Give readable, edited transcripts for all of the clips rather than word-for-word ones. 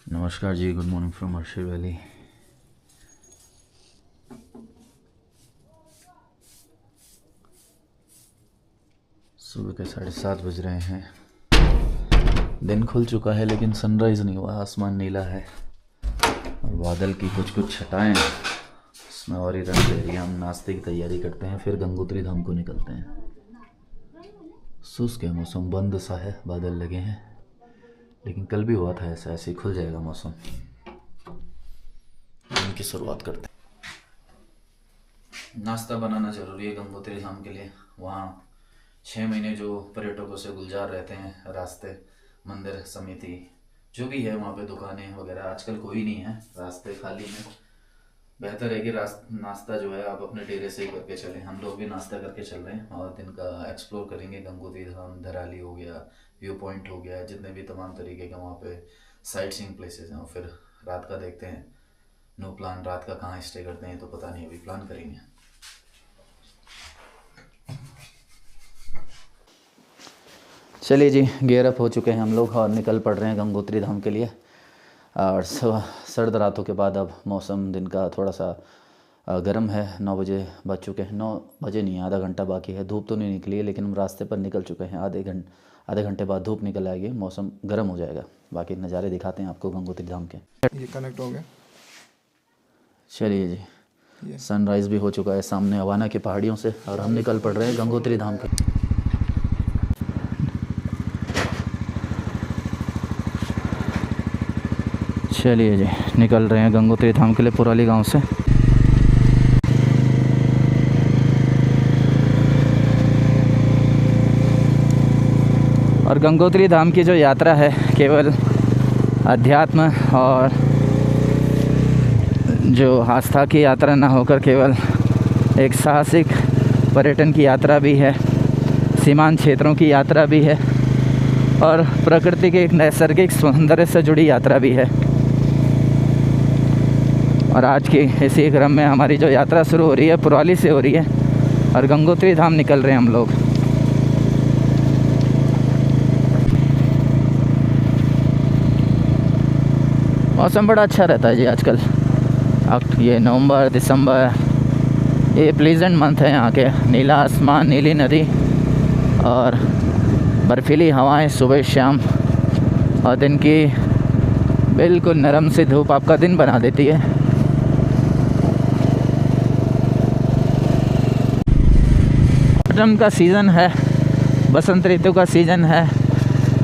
नमस्कार जी, good morning from Harsil valley. सुबह के 7:30 बज रहे हैं। दिन खुल चुका है लेकिन सनराइज़ नहीं हुआ। आसमान नीला है और बादल की कुछ कुछ छटाएं उसमें और ही रंग दे रही है। हम नाश्ते की तैयारी करते हैं, फिर गंगोत्री धाम को निकलते हैं। शुष्क है मौसम, बंद सा है, बादल लगे हैं, लेकिन कल भी हुआ था ऐसा। ऐसे ही खुल जाएगा मौसम। दिन की शुरुआत करते हैं। नाश्ता बनाना ज़रूरी है गंगोत्री धाम के लिए। वहाँ 6 महीने जो पर्यटकों से गुलजार रहते हैं, रास्ते, मंदिर समिति जो भी है, वहाँ पे दुकानें वगैरह आजकल कोई नहीं है, रास्ते खाली हैं। बेहतर है कि नाश्ता जो है आप अपने डेरे से ही करके चलें। हम लोग भी नाश्ता करके चल रहे हैं और दिन का एक्सप्लोर करेंगे। गंगोत्री धाम, धराली हो गया, व्यू पॉइंट हो गया, जितने भी तमाम तरीके के वहाँ पे साइट सीइंग प्लेसेस हैं। और फिर रात का देखते हैं। नो प्लान, रात का कहाँ स्टे करते हैं तो पता नहीं, अभी प्लान करेंगे। चलिए जी, गियर अप हो चुके हैं हम लोग और निकल पड़ रहे हैं गंगोत्री धाम के लिए। और सर्द रातों के बाद अब मौसम दिन का थोड़ा सा गर्म है। 9 बजे बज चुके हैं। 9 बजे नहीं, आधा घंटा बाकी है। धूप तो नहीं निकली है लेकिन हम रास्ते पर निकल चुके हैं। आधे घंटे बाद धूप निकल आएगी, मौसम गर्म हो जाएगा। बाकी नज़ारे दिखाते हैं आपको गंगोत्री धाम के। ये कनेक्ट हो गया। चलिए जी, सनराइज़ भी हो चुका है सामने अवाना की पहाड़ियों से और हम निकल पड़ रहे हैं गंगोत्री धाम के। चलिए जी, निकल रहे हैं गंगोत्री धाम के लिए पुराली गांव से। और गंगोत्री धाम की जो यात्रा है केवल अध्यात्म और जो आस्था की यात्रा ना होकर केवल एक साहसिक पर्यटन की यात्रा भी है, सीमांत क्षेत्रों की यात्रा भी है और प्रकृति के एक नैसर्गिक सौंदर्य से जुड़ी यात्रा भी है। और आज की इसी क्रम में हमारी जो यात्रा शुरू हो रही है पुराली से हो रही है और गंगोत्री धाम निकल रहे हैं हम लोग। मौसम बड़ा अच्छा रहता है जी आजकल। ये नवंबर दिसंबर, ये प्लीजेंट मंथ है यहाँ के। नीला आसमान, नीली नदी और बर्फीली हवाएं सुबह शाम, और दिन की बिल्कुल नरम सी धूप आपका दिन बना देती है। ऑटम का सीज़न है, बसंत ऋतु का सीज़न है।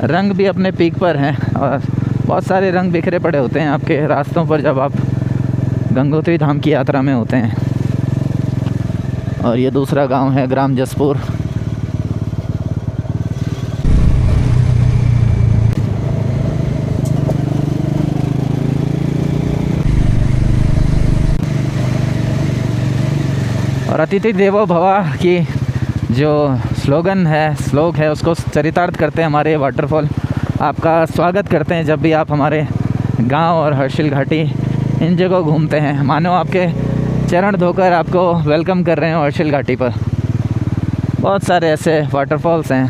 रंग भी अपने पीक पर हैं और बहुत सारे रंग बिखरे पड़े होते हैं आपके रास्तों पर जब आप गंगोत्री धाम की यात्रा में होते हैं। और ये दूसरा गांव है ग्राम जसपुर। और अतिथि देवो भव की जो श्लोक है उसको चरितार्थ करते हैं हमारे वाटरफॉल। आपका स्वागत करते हैं जब भी आप हमारे गांव और हर्षिल घाटी इन जगह घूमते हैं। मानो आपके चरण धोकर आपको वेलकम कर रहे हैं हर्षिल घाटी पर। बहुत सारे ऐसे वाटरफॉल्स हैं।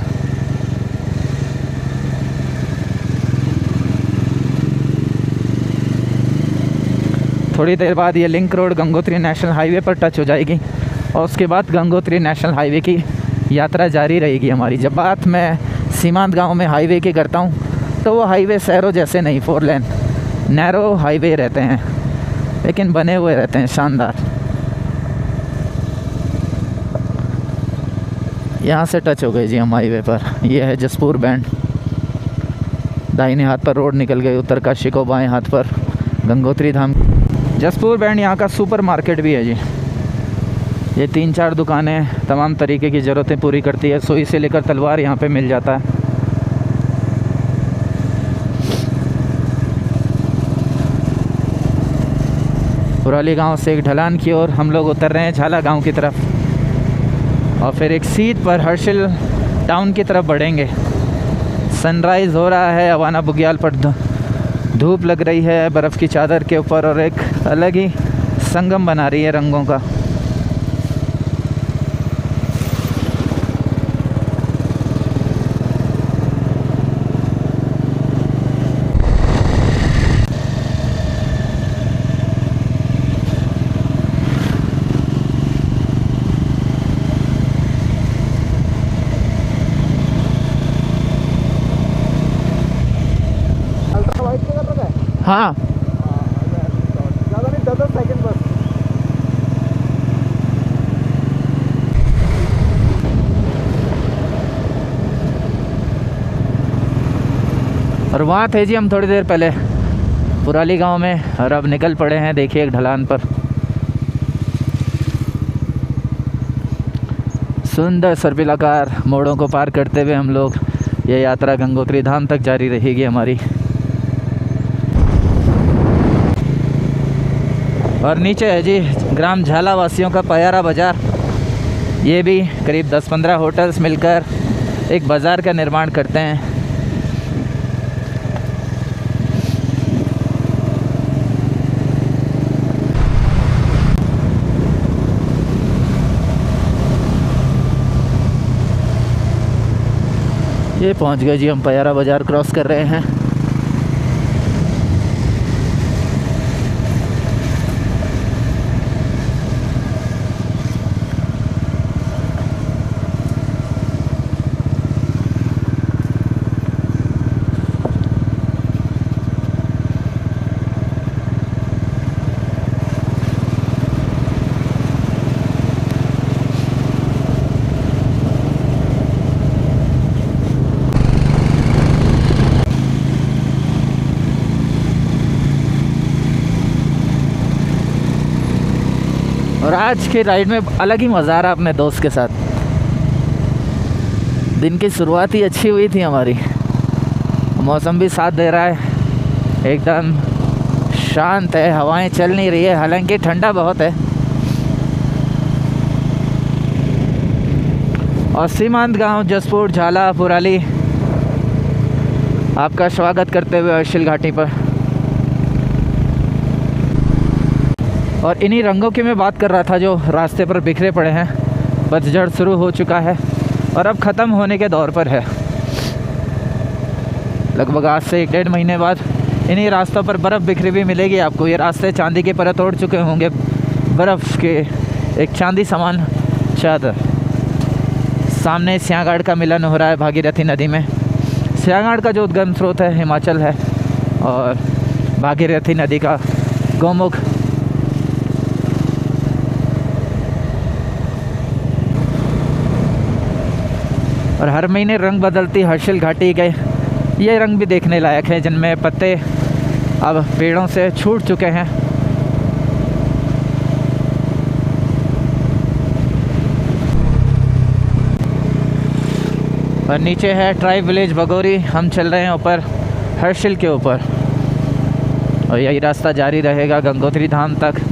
थोड़ी देर बाद ये link road Gangotri national highway पर टच हो जाएगी और उसके बाद गंगोत्री नेशनल हाईवे की यात्रा जारी रहेगी हमारी। जब बात मैं सीमांत गांव में हाईवे की करता हूं तो वो हाईवे शहरों जैसे नहीं 4 लेन नैरो हाईवे रहते हैं, लेकिन बने हुए रहते हैं शानदार। यहाँ से टच हो गई जी हम हाईवे पर। यह है जसपुर बैंड। दाहिने हाथ पर रोड निकल गई उत्तरकाशी को, बाएं हाथ पर गंगोत्री धाम। जसपुर बैंड यहाँ का सुपर मार्केट भी है जी। ये 3-4 दुकानें तमाम तरीके की ज़रूरतें पूरी करती है। सुई से लेकर तलवार यहाँ पे मिल जाता है। पुराली गांव से एक ढलान की ओर हम लोग उतर रहे हैं झाला गांव की तरफ और फिर एक सीध पर हर्षिल टाउन की तरफ बढ़ेंगे। सनराइज़ हो रहा है, अवाना बुग्याल पर धूप लग रही है बर्फ़ की चादर के ऊपर और एक अलग ही संगम बना रही है रंगों का। हाँ ज़्यादा नहीं, 10 सेकंड बस। और वहाँ थे जी हम थोड़ी देर पहले पुराली गांव में, और अब निकल पड़े हैं देखिए एक ढलान पर। सुंदर सर्पिलाकार मोड़ों को पार करते हुए हम लोग, ये यात्रा गंगोत्री धाम तक जारी रहेगी हमारी। और नीचे है जी ग्राम झाला वासियों का पयारा बाज़ार। ये भी करीब 10-15 होटल्स मिलकर एक बाज़ार का निर्माण करते हैं। ये पहुंच गए जी हम, पयारा बाज़ार क्रॉस कर रहे हैं। और आज की राइड में अलग ही मज़ा आ रहा अपने दोस्त के साथ। दिन की शुरुआत ही अच्छी हुई थी हमारी, मौसम भी साथ दे रहा है, एकदम शांत है, हवाएं चल नहीं रही है, हालांकि ठंडा बहुत है। और सीमांत गांव जसपुर झाला पुराली आपका स्वागत करते हुए अर्शिल घाटी पर। और इन्हीं रंगों की मैं बात कर रहा था जो रास्ते पर बिखरे पड़े हैं। पतझड़ शुरू हो चुका है और अब ख़त्म होने के दौर पर है। लगभग आज से 1-1.5 महीने बाद इन्हीं रास्तों पर बर्फ़ बिखरी हुई मिलेगी आपको। ये रास्ते चांदी की परत ओढ़ चुके होंगे, बर्फ़ के एक चांदी समान चादर। सामने सियागढ़ का मिलन हो रहा है भागीरथी नदी में। सियागढ़ का जो उद्गम स्रोत है हिमाचल है, और भागीरथी नदी का गौमुख और हर महीने रंग बदलती हर्षिल घाटी के ये रंग भी देखने लायक हैं, जिनमें पत्ते अब पेड़ों से छूट चुके हैं। और नीचे है ट्राइब विलेज बगोरी। हम चल रहे हैं ऊपर हर्षिल के ऊपर, और यही रास्ता जारी रहेगा गंगोत्री धाम तक।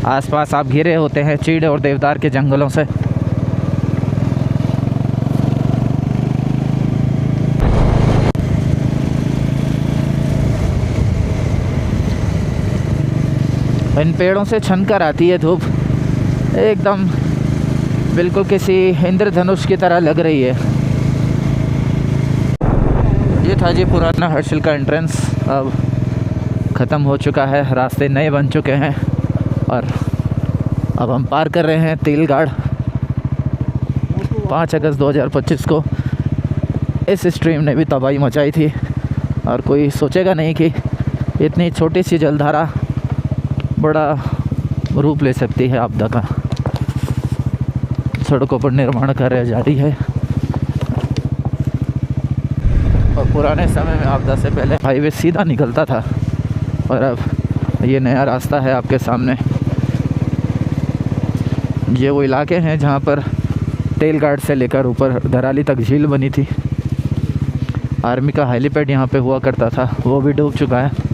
आसपास आप घिरे होते हैं चीड़ और देवदार के जंगलों से। इन पेड़ों से छनकर आती है धूप, एकदम बिल्कुल किसी इंद्रधनुष की तरह लग रही है। ये था जी पुराना हर्षिल का एंट्रेंस, अब ख़त्म हो चुका है, रास्ते नए बन चुके हैं। और अब हम पार कर रहे हैं तेलगाड़। 5 अगस्त 2025 को इस स्ट्रीम ने भी तबाही मचाई थी, और कोई सोचेगा नहीं कि इतनी छोटी सी जलधारा बड़ा रूप ले सकती है आपदा का। सड़कों पर निर्माण कार्य जारी है, और पुराने समय में आपदा से पहले हाईवे सीधा निकलता था, और अब ये नया रास्ता है आपके सामने। ये वो इलाके हैं जहाँ पर तेलगाड़ से लेकर ऊपर धराली तक झील बनी थी। आर्मी का हेलीपैड यहाँ पे हुआ करता था, वो भी डूब चुका है।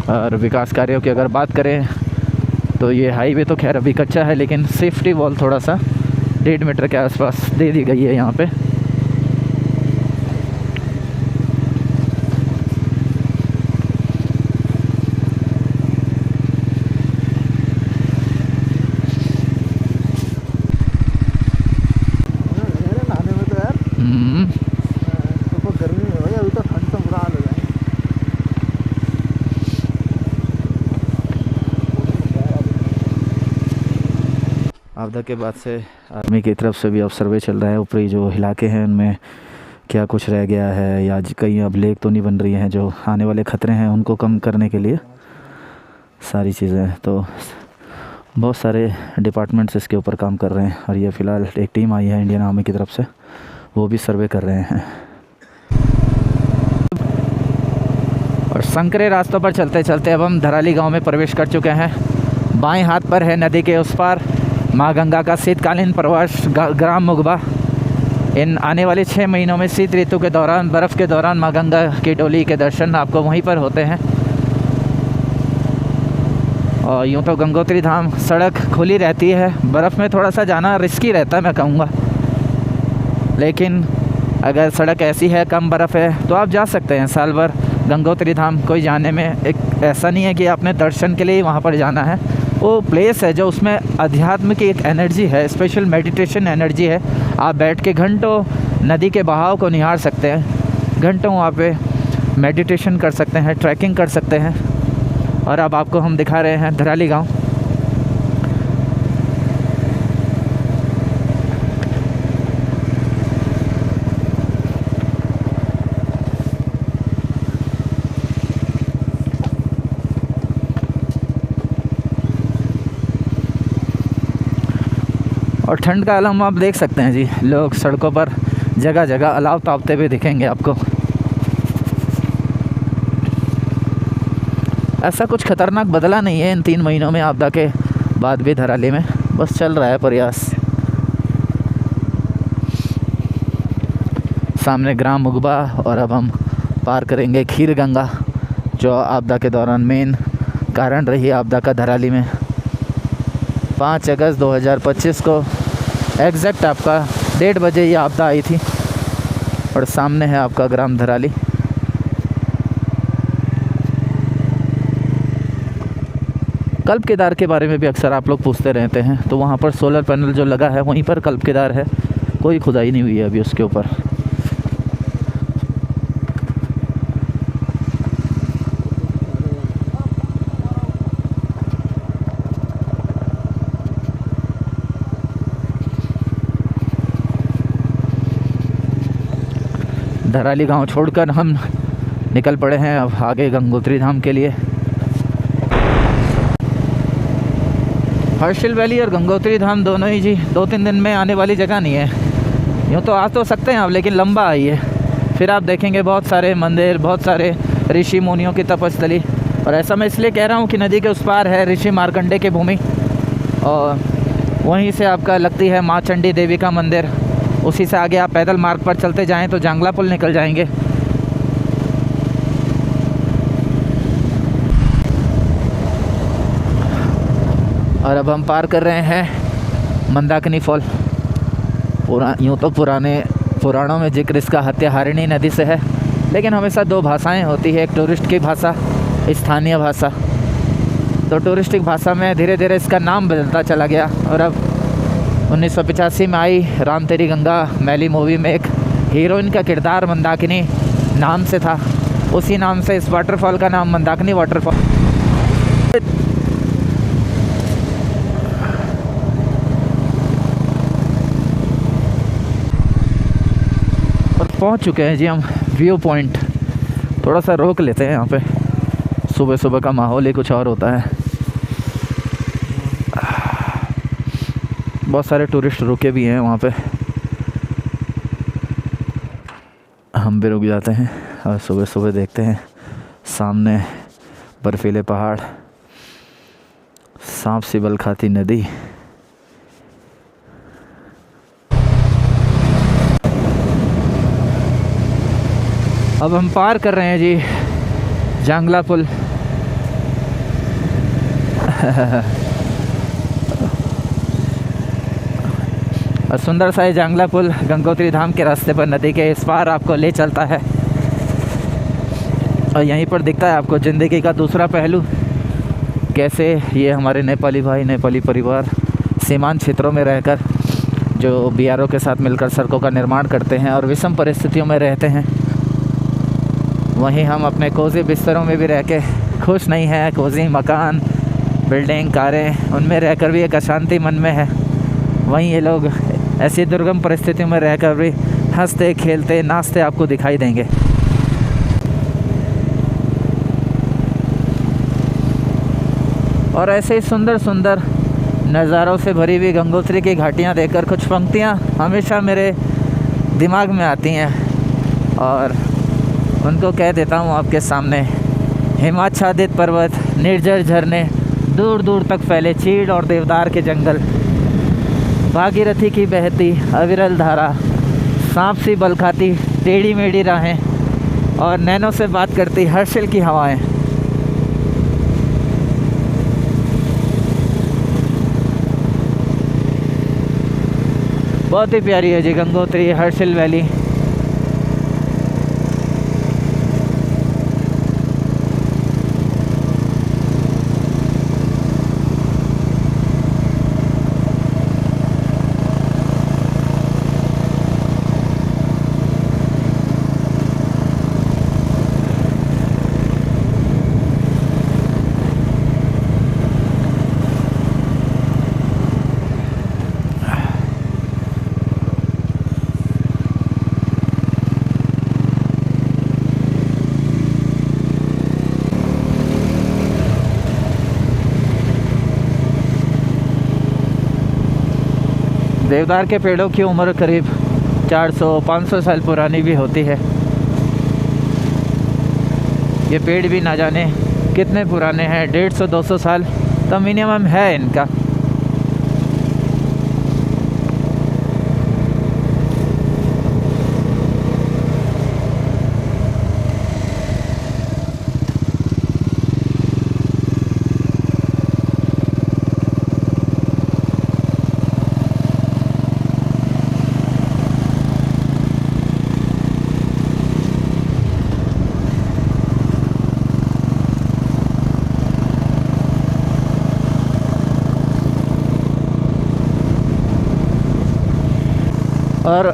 और विकास कार्यों की अगर बात करें तो ये हाईवे तो खैर अभी कच्चा है, लेकिन सेफ्टी वॉल थोड़ा सा 1.5 मीटर के आसपास दे दी गई है यहाँ पे। आपदा के बाद से आर्मी की तरफ से भी अब सर्वे चल रहा है। ऊपरी जो इलाके हैं उनमें क्या कुछ रह गया है, या कहीं अब लेक तो नहीं बन रही हैं, जो आने वाले ख़तरे हैं उनको कम करने के लिए सारी चीज़ें। तो बहुत सारे डिपार्टमेंट्स इसके ऊपर काम कर रहे हैं, और ये फ़िलहाल एक टीम आई है इंडियन आर्मी की तरफ से, वो भी सर्वे कर रहे हैं। और संकरे रास्तों पर चलते चलते अब हम धराली गांव में प्रवेश कर चुके हैं। बाएं हाथ पर है नदी के उस पार माँ गंगा का शीतकालीन प्रवास ग्राम मुगबा। इन आने वाले 6 महीनों में शीत ऋतु के दौरान, बर्फ़ के दौरान माँ गंगा की डोली के दर्शन आपको वहीं पर होते हैं। और यूँ तो गंगोत्री धाम सड़क खुली रहती है, बर्फ़ में थोड़ा सा जाना रिस्की रहता है मैं कहूँगा, लेकिन अगर सड़क ऐसी है, कम बर्फ़ है, तो आप जा सकते हैं साल भर गंगोत्री धाम। कोई जाने में एक ऐसा नहीं है कि आपने दर्शन के लिए वहाँ पर जाना है। वो प्लेस है जो उसमें अध्यात्म की एक एनर्जी है, स्पेशल मेडिटेशन एनर्जी है। आप बैठ के घंटों नदी के बहाव को निहार सकते हैं, घंटों वहाँ पे मेडिटेशन कर सकते हैं, ट्रैकिंग कर सकते हैं। और अब आपको हम दिखा रहे हैं धराली गांव। और ठंड का आलम आप देख सकते हैं जी, लोग सड़कों पर जगह जगह अलाव तापते हुए दिखेंगे आपको। ऐसा कुछ खतरनाक बदला नहीं है इन 3 महीनों में आपदा के बाद भी धराली में, बस चल रहा है प्रयास। सामने ग्राम मुगबा, और अब हम पार करेंगे खीर गंगा, जो आपदा के दौरान मेन कारण रही आपदा का धराली में। 5 अगस्त 2025 को एग्जैक्ट आपका 1:30 बजे ये आपदा आई थी। और सामने है आपका ग्राम धराली। कल्प केदार के बारे में भी अक्सर आप लोग पूछते रहते हैं, तो वहाँ पर सोलर पैनल जो लगा है वहीं पर कल्प केदार है, कोई खुदाई नहीं हुई है अभी उसके ऊपर। धराली गांव छोड़कर हम निकल पड़े हैं अब आगे गंगोत्री धाम के लिए। हर्षिल वैली और गंगोत्री धाम दोनों ही जी 2-3 दिन में आने वाली जगह नहीं है। यूँ तो आ तो सकते हैं आप, लेकिन लंबा आइए, फिर आप देखेंगे बहुत सारे मंदिर, बहुत सारे ऋषि मुनियों की तपस्थली। और ऐसा मैं इसलिए कह रहा हूँ कि नदी के उस पार है ऋषि मार्कंडे की भूमि, और वहीं से आपका लगती है माँ चंडी देवी का मंदिर। उसी से आगे आप पैदल मार्ग पर चलते जाएं तो जांगला पुल निकल जाएंगे। और अब हम पार कर रहे हैं मंदाकिनी फॉल। यूँ तो पुराणों में जिक्र इसका हत्याहारिणी नदी से है, लेकिन हमेशा 2 भाषाएं होती है, एक टूरिस्ट की भाषा, स्थानीय भाषा। तो टूरिस्टिक भाषा में धीरे धीरे इसका नाम बदलता चला गया। और अब 1985 में आई राम तेरी गंगा मैली मूवी में एक हीरोइन का किरदार मंदाकिनी नाम से था, उसी नाम से इस वाटरफॉल का नाम मंदाकिनी वाटरफॉल। और पहुंच चुके हैं जी हम व्यू पॉइंट। थोड़ा सा रोक लेते हैं यहाँ पे, सुबह सुबह का माहौल ही कुछ और होता है। बहुत सारे टूरिस्ट रुके भी हैं वहाँ पे, हम भी रुक जाते हैं और सुबह सुबह देखते हैं सामने बर्फीले पहाड़, सांप सी बल खाती नदी। अब हम पार कर रहे हैं जी जांगला पुल। और सुंदर सा ये जांगला पुल गंगोत्री धाम के रास्ते पर नदी के इस पार आपको ले चलता है। और यहीं पर दिखता है आपको ज़िंदगी का दूसरा पहलू, कैसे ये हमारे नेपाली भाई, नेपाली परिवार सीमांत क्षेत्रों में रहकर जो BRO के साथ मिलकर सड़कों का निर्माण करते हैं और विषम परिस्थितियों में रहते हैं। वहीं हम अपने कोजी बिस्तरों में भी रह के खुश नहीं हैं। कोजी मकान, बिल्डिंग, कारें, उनमें रहकर भी एक अशांति मन में है। वहीं ये लोग ऐसी दुर्गम परिस्थितियों में रहकर भी हंसते खेलते नाचते आपको दिखाई देंगे। और ऐसे ही सुंदर सुंदर नज़ारों से भरी हुई गंगोत्री की घाटियाँ देखकर कुछ पंक्तियाँ हमेशा मेरे दिमाग में आती हैं और उनको कह देता हूँ आपके सामने। हिमाच्छादित पर्वत, निर्जर झरने, दूर दूर तक फैले चीड़ और देवदार के जंगल, भागीरथी की बहती अविरल धारा, सांप सी बल खाती टेढ़ी मेढ़ी राहें और नैनों से बात करती हर्षिल की हवाएं। बहुत ही प्यारी है जी गंगोत्री हर्षिल वैली। देवदार के पेड़ों की उम्र करीब 400-500 साल पुरानी भी होती है। ये पेड़ भी ना जाने कितने पुराने हैं, 150-200 साल तो मिनिमम है इनका। और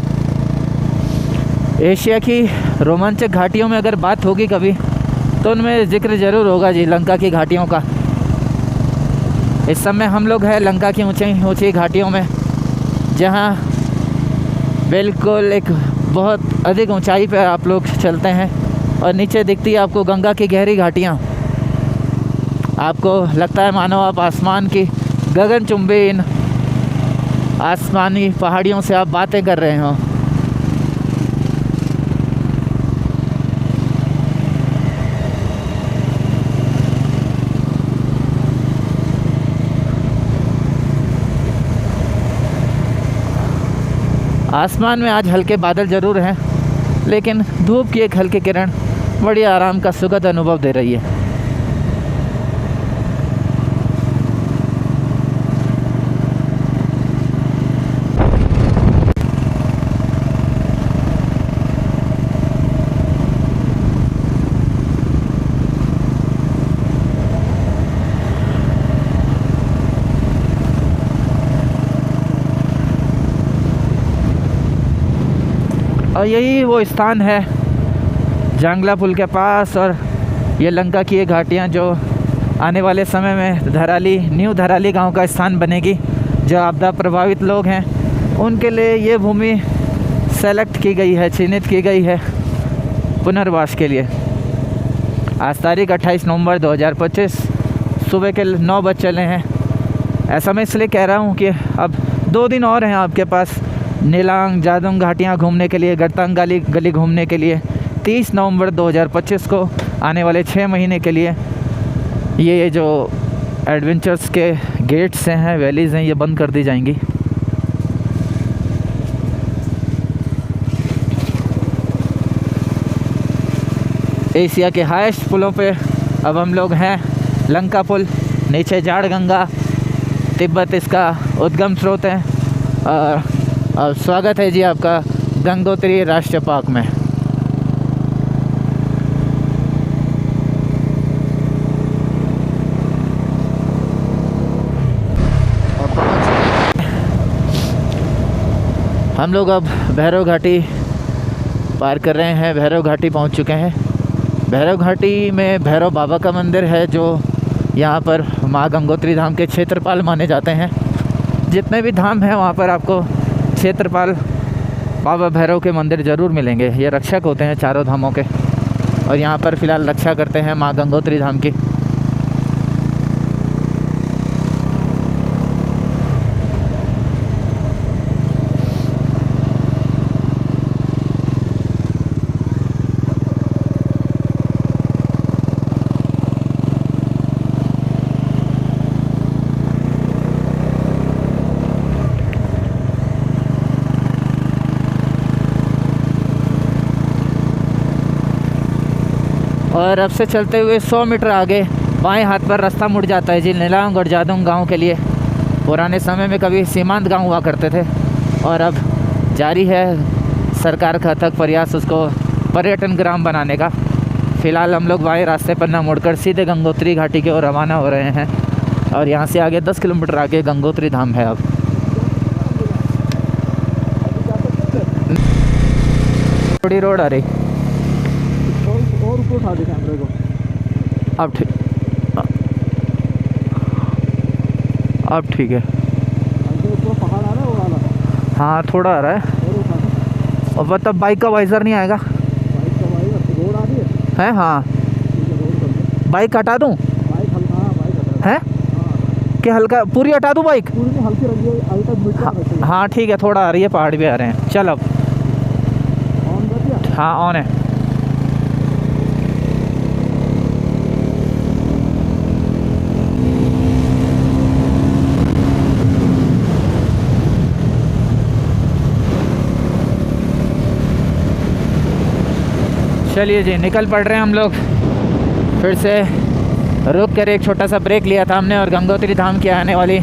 एशिया की रोमांचक घाटियों में अगर बात होगी कभी तो उनमें जिक्र ज़रूर होगा जी लंका की घाटियों का। इस समय हम लोग हैं लंका की ऊंची ऊंची घाटियों में, जहां बिल्कुल एक बहुत अधिक ऊंचाई पर आप लोग चलते हैं और नीचे दिखती है आपको गंगा की गहरी घाटियां। आपको लगता है मानो आप आसमान की गगनचुंबी इन आसमानी पहाड़ियों से आप बातें कर रहे हो। आसमान में आज हल्के बादल ज़रूर हैं, लेकिन धूप की एक हल्की किरण बड़ी आराम का सुखद अनुभव दे रही है। और यही वो स्थान है जांगला पुल के पास, और ये लंका की ये घाटियाँ जो आने वाले समय में धराली न्यू धराली गांव का स्थान बनेगी। जो आपदा प्रभावित लोग हैं उनके लिए ये भूमि सेलेक्ट की गई है, चिन्हित की गई है पुनर्वास के लिए। आज तारीख 28 नवंबर 2025 सुबह के 9 बज चले हैं। ऐसा मैं इसलिए कह रहा हूँ कि अब 2 दिन और हैं आपके पास नीलांग जादुंग घाटियाँ घूमने के लिए, गरतांग गली घूमने के लिए। 30 नवंबर 2025 को आने वाले 6 महीने के लिए ये जो एडवेंचर्स के गेट्स हैं, वैलीज़ हैं, ये बंद कर दी जाएंगी। एशिया के हाईएस्ट पुलों पे अब हम लोग हैं। लंका पुल, नीचे जाड़ गंगा, तिब्बत इसका उद्गम स्रोत है। और स्वागत है जी आपका गंगोत्री राष्ट्रीय पार्क में। हम लोग अब भैरव घाटी पार कर रहे हैं, भैरव घाटी पहुंच चुके हैं। भैरव घाटी में भैरव बाबा का मंदिर है जो यहाँ पर माँ गंगोत्री धाम के क्षेत्रपाल माने जाते हैं। जितने भी धाम हैं वहाँ पर आपको क्षेत्रपाल बाबा भैरव के मंदिर ज़रूर मिलेंगे। ये रक्षक होते हैं चारों धामों के, और यहाँ पर फ़िलहाल रक्षा करते हैं माँ गंगोत्री धाम की। और अब से चलते हुए 100 मीटर आगे बाएं हाथ पर रास्ता मुड़ जाता है जी नीलांग और जादोंग गांव के लिए। पुराने समय में कभी सीमांत गांव हुआ करते थे, और अब जारी है सरकार का अथक प्रयास उसको पर्यटन ग्राम बनाने का। फ़िलहाल हम लोग बाएं रास्ते पर ना मुड़कर सीधे गंगोत्री घाटी की ओर रवाना हो रहे हैं, और यहाँ से आगे 10 किलोमीटर आगे गंगोत्री धाम है। अब थोड़ी रोड आ रही, और ऊपर उठा दे कैमरे को। अब ठीक है। ऊपर पहाड़ आ रहा है और वाला। हाँ थोड़ा आ रहा है, और उठा दे। और मतलब बाइक का वाइजर नहीं आएगा। बाइक कब आएगा? रोड आ रही है। हाँ ठीक है, रोड कर दे। बाइक हटा दूँ? बाइक हल्का, हाँ बाइक हटा। है हाँ कि हल्का पूरी हटा दूँ बाइक? पूरी नहीं, हल्की रखी है, अभी तक मिट रहा है। हाँ ठीक है, थोड़ा आ रही है, पहाड़ भी आ रहे हैं। चल अब ऑन कर दिया? हाँ ऑन है। चलिए जी निकल पड़ रहे हैं हम लोग। फिर से रुक कर एक छोटा सा ब्रेक लिया था हमने, और गंगोत्री धाम की आने वाली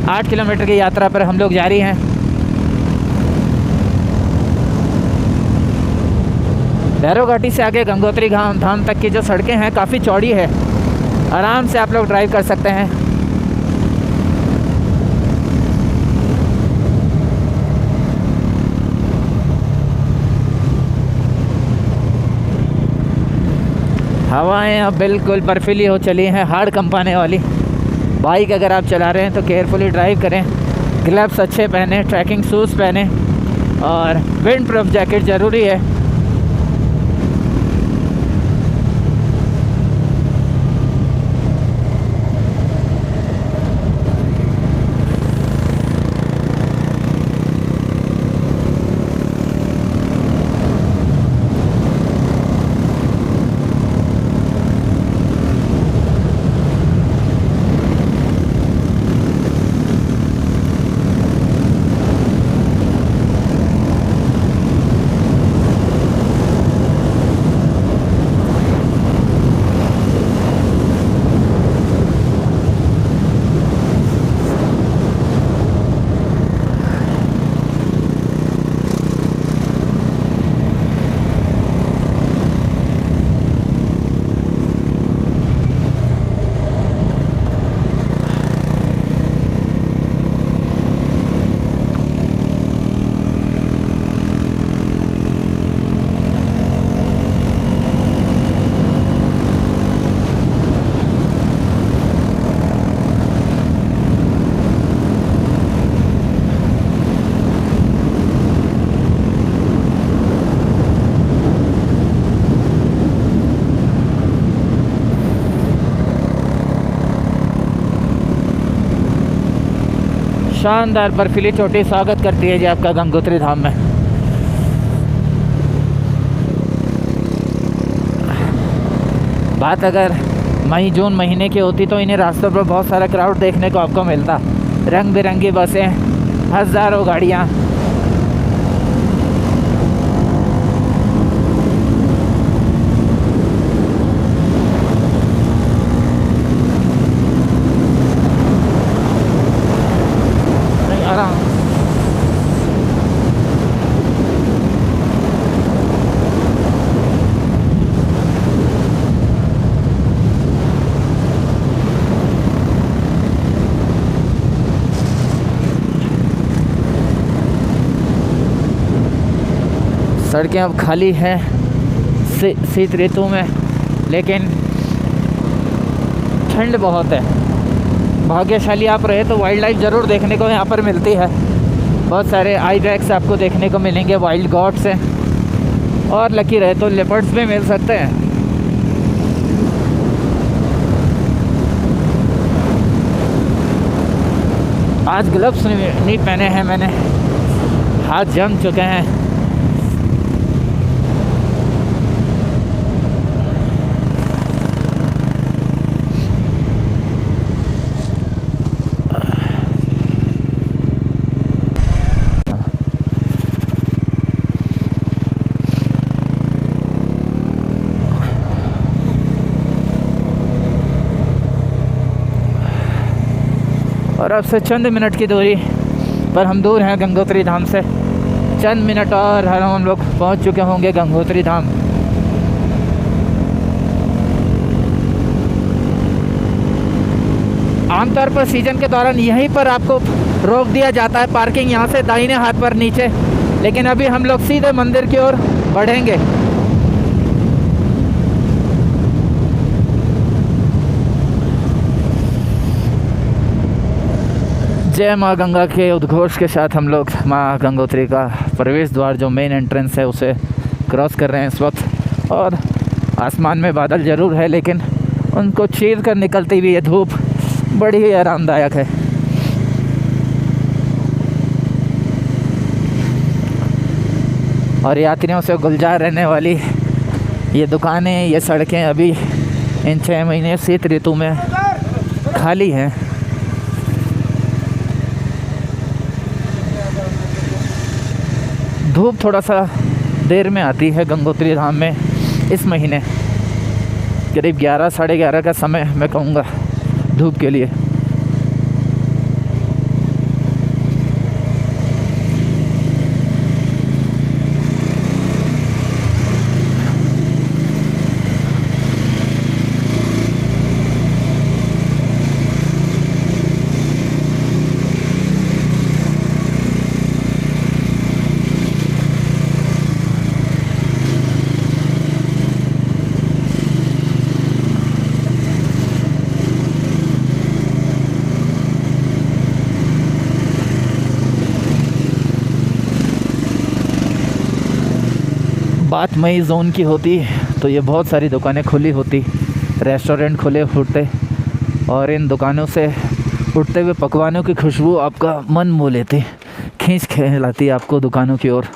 8 किलोमीटर की यात्रा पर हम लोग जारी हैं। भैरव घाटी से आगे गंगोत्री धाम तक की जो सड़कें हैं काफ़ी चौड़ी है, आराम से आप लोग ड्राइव कर सकते हैं। हवाएं अब बिल्कुल बर्फीली हो चली हैं, हाड़ कंपाने वाली। बाइक अगर आप चला रहे हैं तो केयरफुली ड्राइव करें, ग्लव्स अच्छे पहने, ट्रैकिंग शूज़ पहने, और विंड प्रूफ जैकेट ज़रूरी है। शानदार बर्फीली चोटी स्वागत करती है जी आपका गंगोत्री धाम में। बात अगर मई जून महीने की होती तो इन्हीं रास्तों पर बहुत सारा क्राउड देखने को आपको मिलता। रंग बिरंगी बसें, हज़ारों गाड़ियाँ। सड़कें अब खाली हैं शीत ऋतु में, लेकिन ठंड बहुत है। भाग्यशाली आप रहे तो वाइल्ड लाइफ ज़रूर देखने को यहाँ पर मिलती है। बहुत सारे आई बैग्स आपको देखने को मिलेंगे वाइल्ड गॉड से, और लकी रहे तो लेपर्ड्स भी मिल सकते हैं। आज ग्लव्स नहीं पहने हैं मैंने, हाथ जम चुके हैं। और अब से चंद मिनट की दूरी पर हम दूर हैं गंगोत्री धाम से। चंद मिनट और हम लोग पहुंच चुके होंगे गंगोत्री धाम। आमतौर पर सीजन के दौरान यहीं पर आपको रोक दिया जाता है, पार्किंग यहाँ से दाहिने हाथ पर नीचे, लेकिन अभी हम लोग सीधे मंदिर की ओर बढ़ेंगे। जय माँ गंगा के उद्घोष के साथ हम लोग माँ गंगोत्री का प्रवेश द्वार जो मेन एंट्रेंस है उसे क्रॉस कर रहे हैं इस वक्त। और आसमान में बादल ज़रूर है, लेकिन उनको चीर कर निकलती हुई ये धूप बड़ी ही आरामदायक है। और यात्रियों से गुलजार रहने वाली ये दुकानें, ये सड़कें अभी इन 6 महीने शीत ऋतु में खाली हैं। धूप थोड़ा सा देर में आती है गंगोत्री धाम में इस महीने, करीब 11 साढ़े 11 का समय मैं कहूँगा धूप के लिए। बात मई जोन की होती तो ये बहुत सारी दुकानें खुली होती, रेस्टोरेंट खुले होते, और इन दुकानों से उठते हुए पकवानों की खुशबू आपका मन मोह लेती, खींच खिलाती आपको दुकानों की ओर।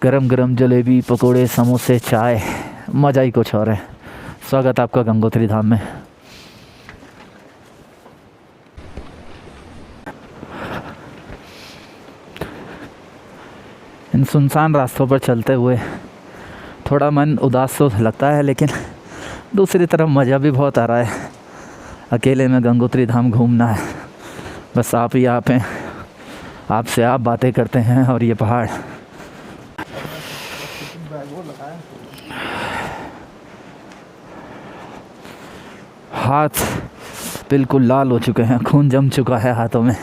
गरम गरम जलेबी, पकोड़े, समोसे, चाय, मज़ा ही कुछ और है। स्वागत आपका गंगोत्री धाम में। इन सुनसान रास्तों पर चलते हुए थोड़ा मन उदास तो लगता है, लेकिन दूसरी तरफ मज़ा भी बहुत आ रहा है। अकेले में गंगोत्री धाम घूमना है, बस आप ही आप हैं, आपसे आप बातें करते हैं और ये पहाड़। हाथ बिल्कुल लाल हो चुके हैं, खून जम चुका है हाथों में।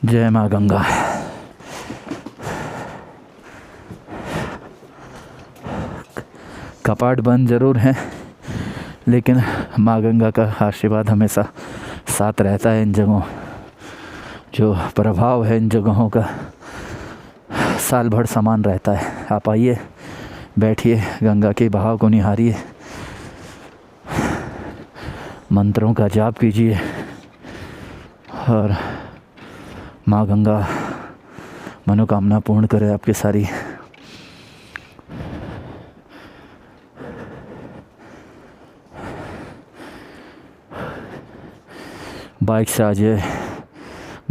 जय माँ गंगा। कपाट बंद ज़रूर हैं, लेकिन माँ गंगा का आशीर्वाद हमेशा साथ रहता है इन जगहों। जो प्रभाव है इन जगहों का साल भर समान रहता है। आप आइए, बैठिए, गंगा के बहाव को निहारिए, मंत्रों का जाप कीजिए और माँ गंगा मनोकामना पूर्ण करे आपकी सारी। बाइक से आज ये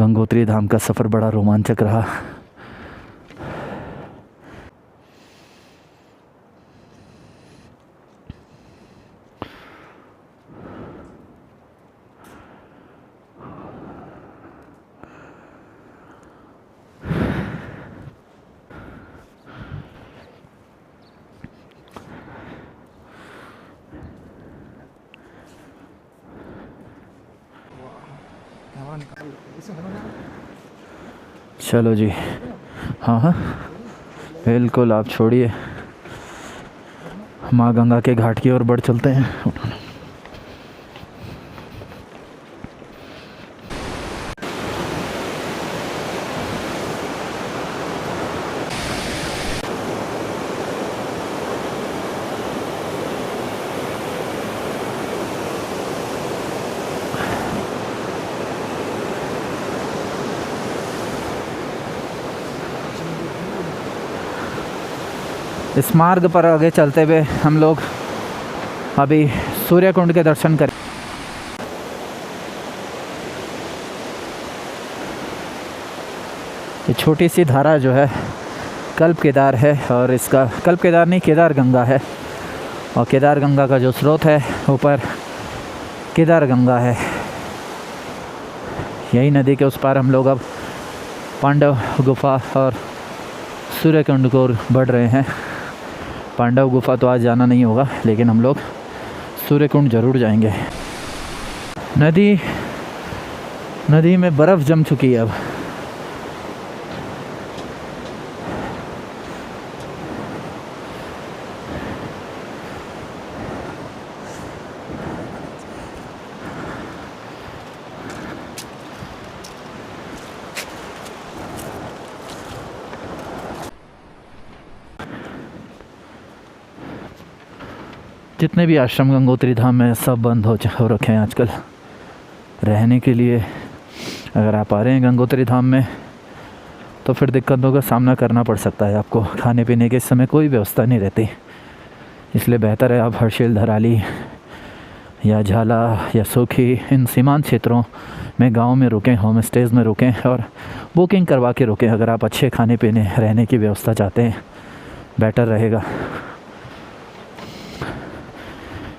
गंगोत्री धाम का सफ़र बड़ा रोमांचक रहा। चलो जी, हाँ हाँ बिल्कुल, आप छोड़िए, माँ गंगा के घाट की ओर बढ़ चलते हैं। इस मार्ग पर आगे चलते हुए हम लोग अभी सूर्य कुंड के दर्शन करें। ये छोटी सी धारा जो है कल्प केदार है, और इसका कल्प केदार नहीं, केदार गंगा है, और केदार गंगा का जो स्रोत है ऊपर केदार गंगा है। यही नदी के उस पार हम लोग अब पांडव गुफा और सूर्य कुंड को बढ़ रहे हैं। पांडव गुफा तो आज जाना नहीं होगा, लेकिन हम लोग सूर्य कुंड ज़रूर जाएंगे। नदी में बर्फ़ जम चुकी है अब। जितने भी आश्रम गंगोत्री धाम में सब बंद हो रखे हैं आजकल रहने के लिए। अगर आप आ रहे हैं गंगोत्री धाम में तो फिर दिक्कतों का सामना करना पड़ सकता है आपको। खाने पीने के इस समय कोई व्यवस्था नहीं रहती, इसलिए बेहतर है आप हर्षिल, धराली या झाला या सूखी इन सीमांत क्षेत्रों में गांव में रुकें, होम स्टेज में रुकें और बुकिंग करवा के रुकें। अगर आप अच्छे खाने पीने रहने की व्यवस्था चाहते हैं, बेटर रहेगा।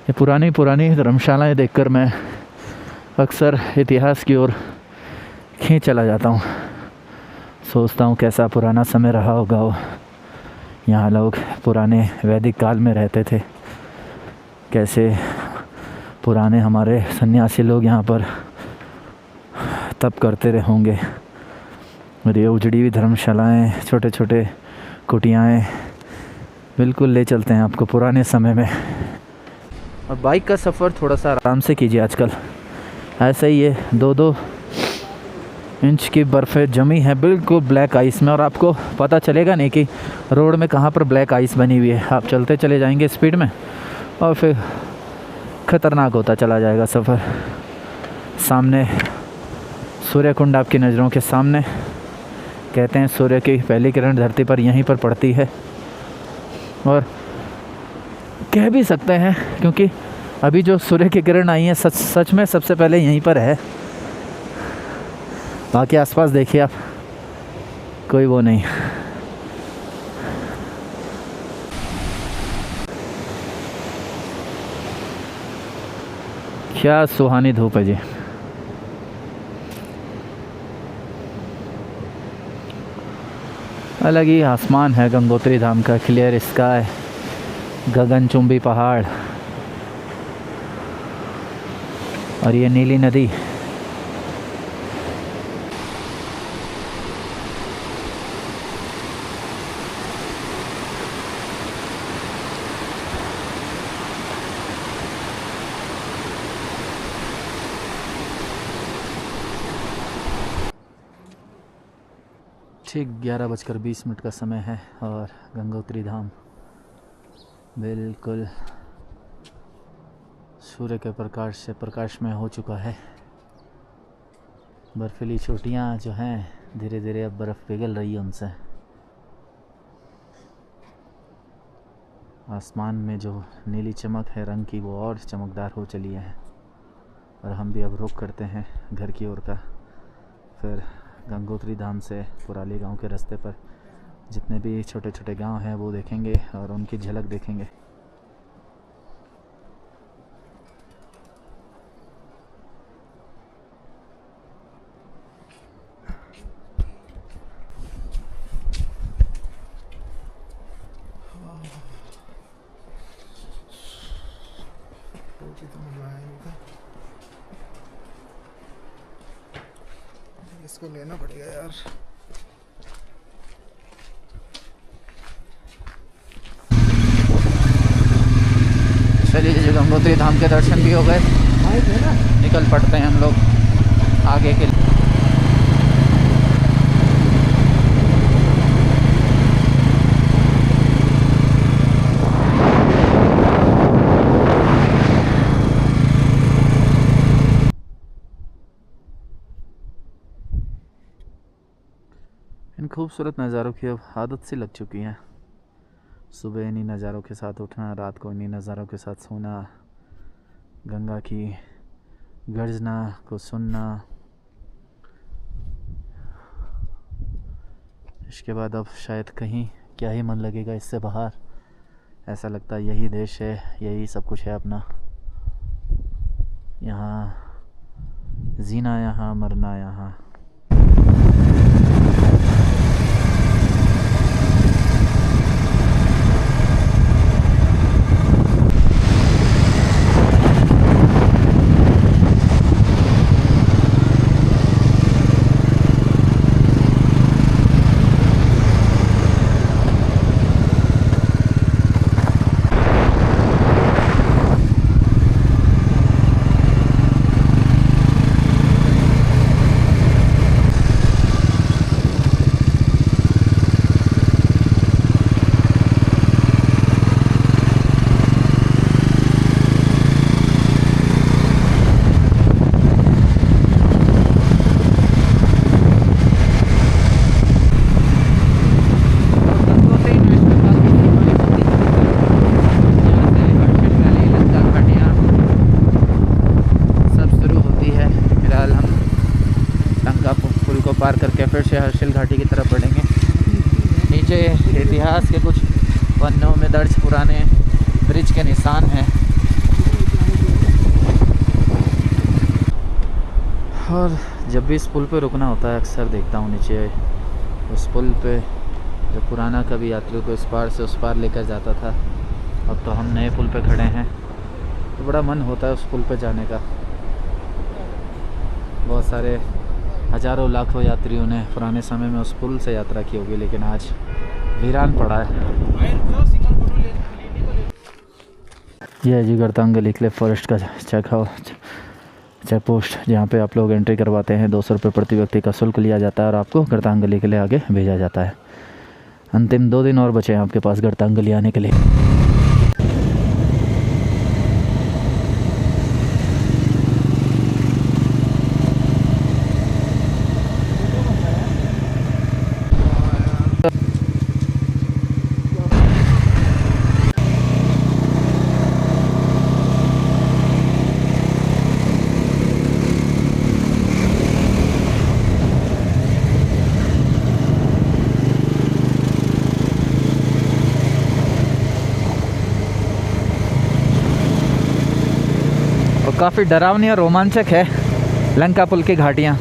ये पुरानी धर्मशालाएं देखकर मैं अक्सर इतिहास की ओर खींच चला जाता हूँ। सोचता हूँ कैसा पुराना समय रहा होगा वो। यहाँ लोग पुराने वैदिक काल में रहते थे, कैसे पुराने हमारे सन्यासी लोग यहाँ पर तप करते रहे होंगे। और ये उजड़ी हुई धर्मशालाएँ, छोटे छोटे कुटियाएँ बिल्कुल ले चलते हैं आपको पुराने समय में। और बाइक का सफ़र थोड़ा सा आराम से कीजिए। आजकल ऐसा ही है, 2-2 इंच की बर्फ़ें जमी है बिल्कुल ब्लैक आइस में, और आपको पता चलेगा नहीं कि रोड में कहाँ पर ब्लैक आइस बनी हुई है। आप चलते चले जाएंगे स्पीड में और फिर ख़तरनाक होता चला जाएगा सफ़र। सामने सूर्य कुंड आपकी नज़रों के सामने। कहते हैं सूर्य की पहली किरण धरती पर यहीं पर पड़ती है, और कह भी सकते हैं क्योंकि अभी जो सूर्य की किरण आई है सच में सबसे पहले यहीं पर है। बाकी आसपास देखिए आप, कोई वो नहीं। क्या सुहानी धूप है जी। अलग ही आसमान है गंगोत्री धाम का, क्लियर स्काई, गगनचुंबी पहाड़ और ये नीली नदी। ठीक 11:20 का समय है और गंगोत्री धाम बिल्कुल सूर्य के प्रकाश से प्रकाशमय हो चुका है। बर्फीली चोटियाँ जो हैं धीरे धीरे अब बर्फ़ पिघल रही है उनसे। आसमान में जो नीली चमक है रंग की, वो और चमकदार हो चली है। और हम भी अब रुख करते हैं घर की ओर का। फिर गंगोत्री धाम से पुराली गांव के रास्ते पर जितने भी छोटे छोटे गांव हैं वो देखेंगे और उनकी झलक देखेंगे। इसको लेना पड़ेगा यार। चलिए गंगोत्री धाम के दर्शन भी हो गए, निकल पड़ते हैं हम लोग आगे के लिए। इन खूबसूरत नज़ारों की अब आदत सी लग चुकी है। सुबह इन्हीं नज़ारों के साथ उठना, रात को इन्हीं नज़ारों के साथ सोना, गंगा की गर्जना को सुनना। इसके बाद अब शायद कहीं क्या ही मन लगेगा इससे बाहर। ऐसा लगता है यही देश है, यही सब कुछ है अपना। यहाँ जीना, यहाँ मरना, यहाँ। पार करके फिर से हर्षिल घाटी की तरफ बढ़ेंगे। नीचे इतिहास के कुछ पन्नों में दर्ज पुराने ब्रिज के निशान हैं। और जब भी इस पुल पे रुकना होता है, अक्सर देखता हूँ नीचे उस पुल पे जो पुराना कभी यात्रियों को इस पार से उस पार लेकर जाता था। अब तो हम नए पुल पे खड़े हैं, तो बड़ा मन होता है उस पुल पे जाने का। बहुत सारे हज़ारों लाखों यात्रियों ने पुराने समय में उस पुल से यात्रा की होगी, लेकिन आज वीरान पड़ा है। यह है जी गर्तांगली क्लिफ फॉरेस्ट का चेक पोस्ट, जहाँ पे आप लोग एंट्री करवाते हैं। 200 रुपये प्रति व्यक्ति का शुल्क लिया जाता है और आपको गर्तांगली के लिए आगे भेजा जाता है। अंतिम 2 दिन और बचे हैं आपके पास गर्तांगली आने के लिए। काफ़ी डरावनी और रोमांचक है लंका पुल की घाटियाँ।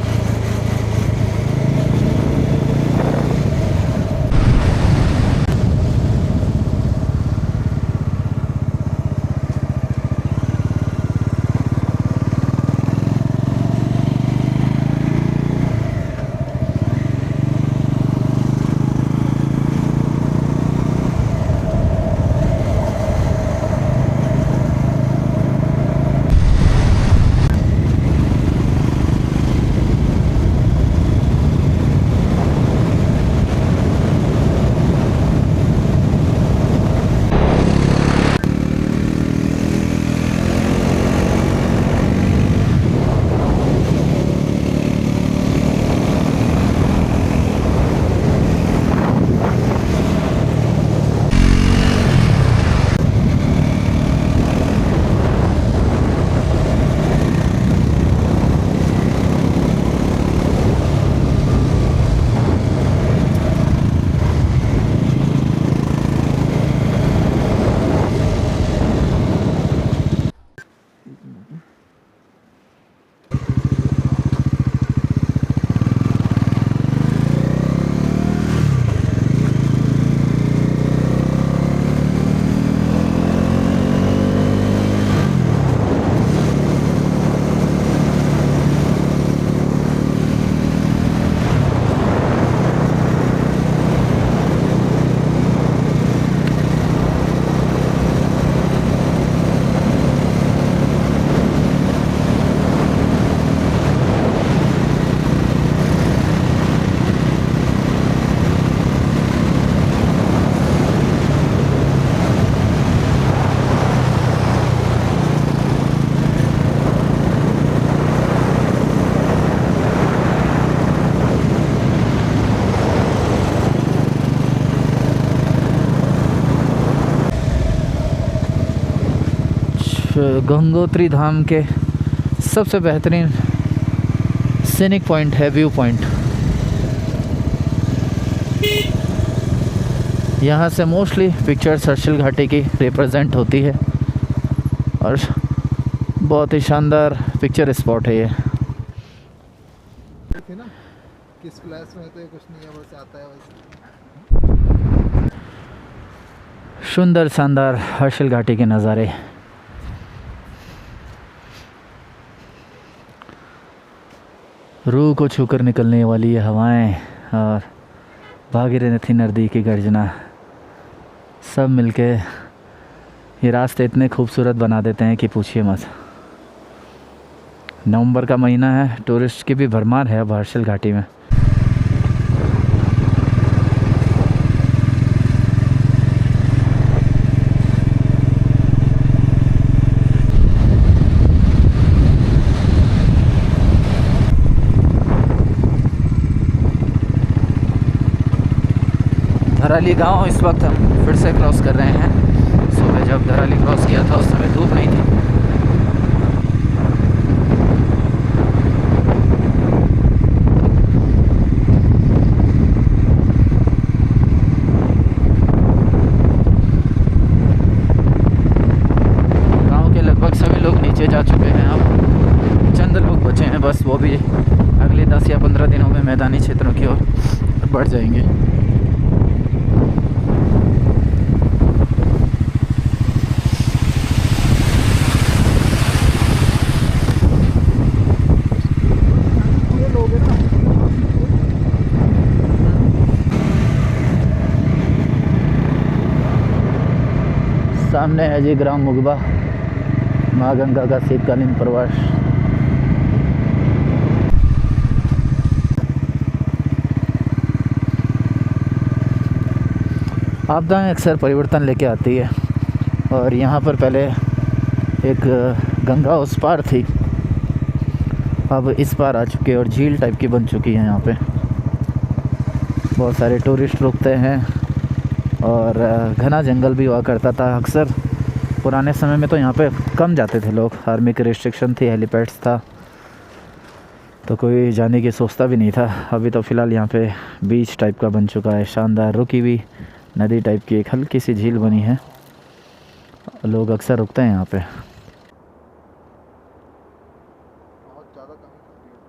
गंगोत्री धाम के सबसे बेहतरीन सीनिक पॉइंट है, व्यू पॉइंट। यहाँ से मोस्टली पिक्चर्स हर्षिल घाटी की रिप्रेजेंट होती है और बहुत ही शानदार पिक्चर स्पॉट है ये। थी ना किस फ्लैश में तो कुछ नहीं है, बस आता है वैसे। सुंदर शानदार हर्षिल घाटी के नज़ारे। रूह को छूकर निकलने वाली ये हवाएं और भागीरथी नदी की गर्जना सब मिलके ये रास्ते इतने खूबसूरत बना देते हैं कि पूछिए मत। नवंबर का महीना है, टूरिस्ट की भी भरमार है अब हर्षिल घाटी में। धराली गांव इस वक्त हम फिर से क्रॉस कर रहे हैं। सुबह जब धराली क्रॉस किया था उस समय धूप नहीं थी। गांव के लगभग सभी लोग नीचे जा चुके हैं, अब चंद लोग बचे हैं बस, वो भी अगले 10 या 15 दिनों में मैदानी क्षेत्रों की ओर बढ़ जाएंगे। सामने है जी ग्राम मुगबा, माँ गंगा का शीतकालीन प्रवास। आपदाएं अक्सर परिवर्तन लेके आती है और यहाँ पर पहले एक गंगा उस पार थी, अब इस पार आ चुकी है और झील टाइप की बन चुकी है। यहाँ पे बहुत सारे टूरिस्ट रुकते हैं और घना जंगल भी हुआ करता था अक्सर। पुराने समय में तो यहाँ पे कम जाते थे लोग, आर्मी की रिस्ट्रिक्शन थी, हेलीपैड्स था तो कोई जाने की सोचता भी नहीं था। अभी तो फ़िलहाल यहाँ पे बीच टाइप का बन चुका है, शानदार रुकी हुई नदी टाइप की एक हल्की सी झील बनी है, लोग अक्सर रुकते हैं यहाँ पे। बहुत ज़्यादा कमी कर दी है।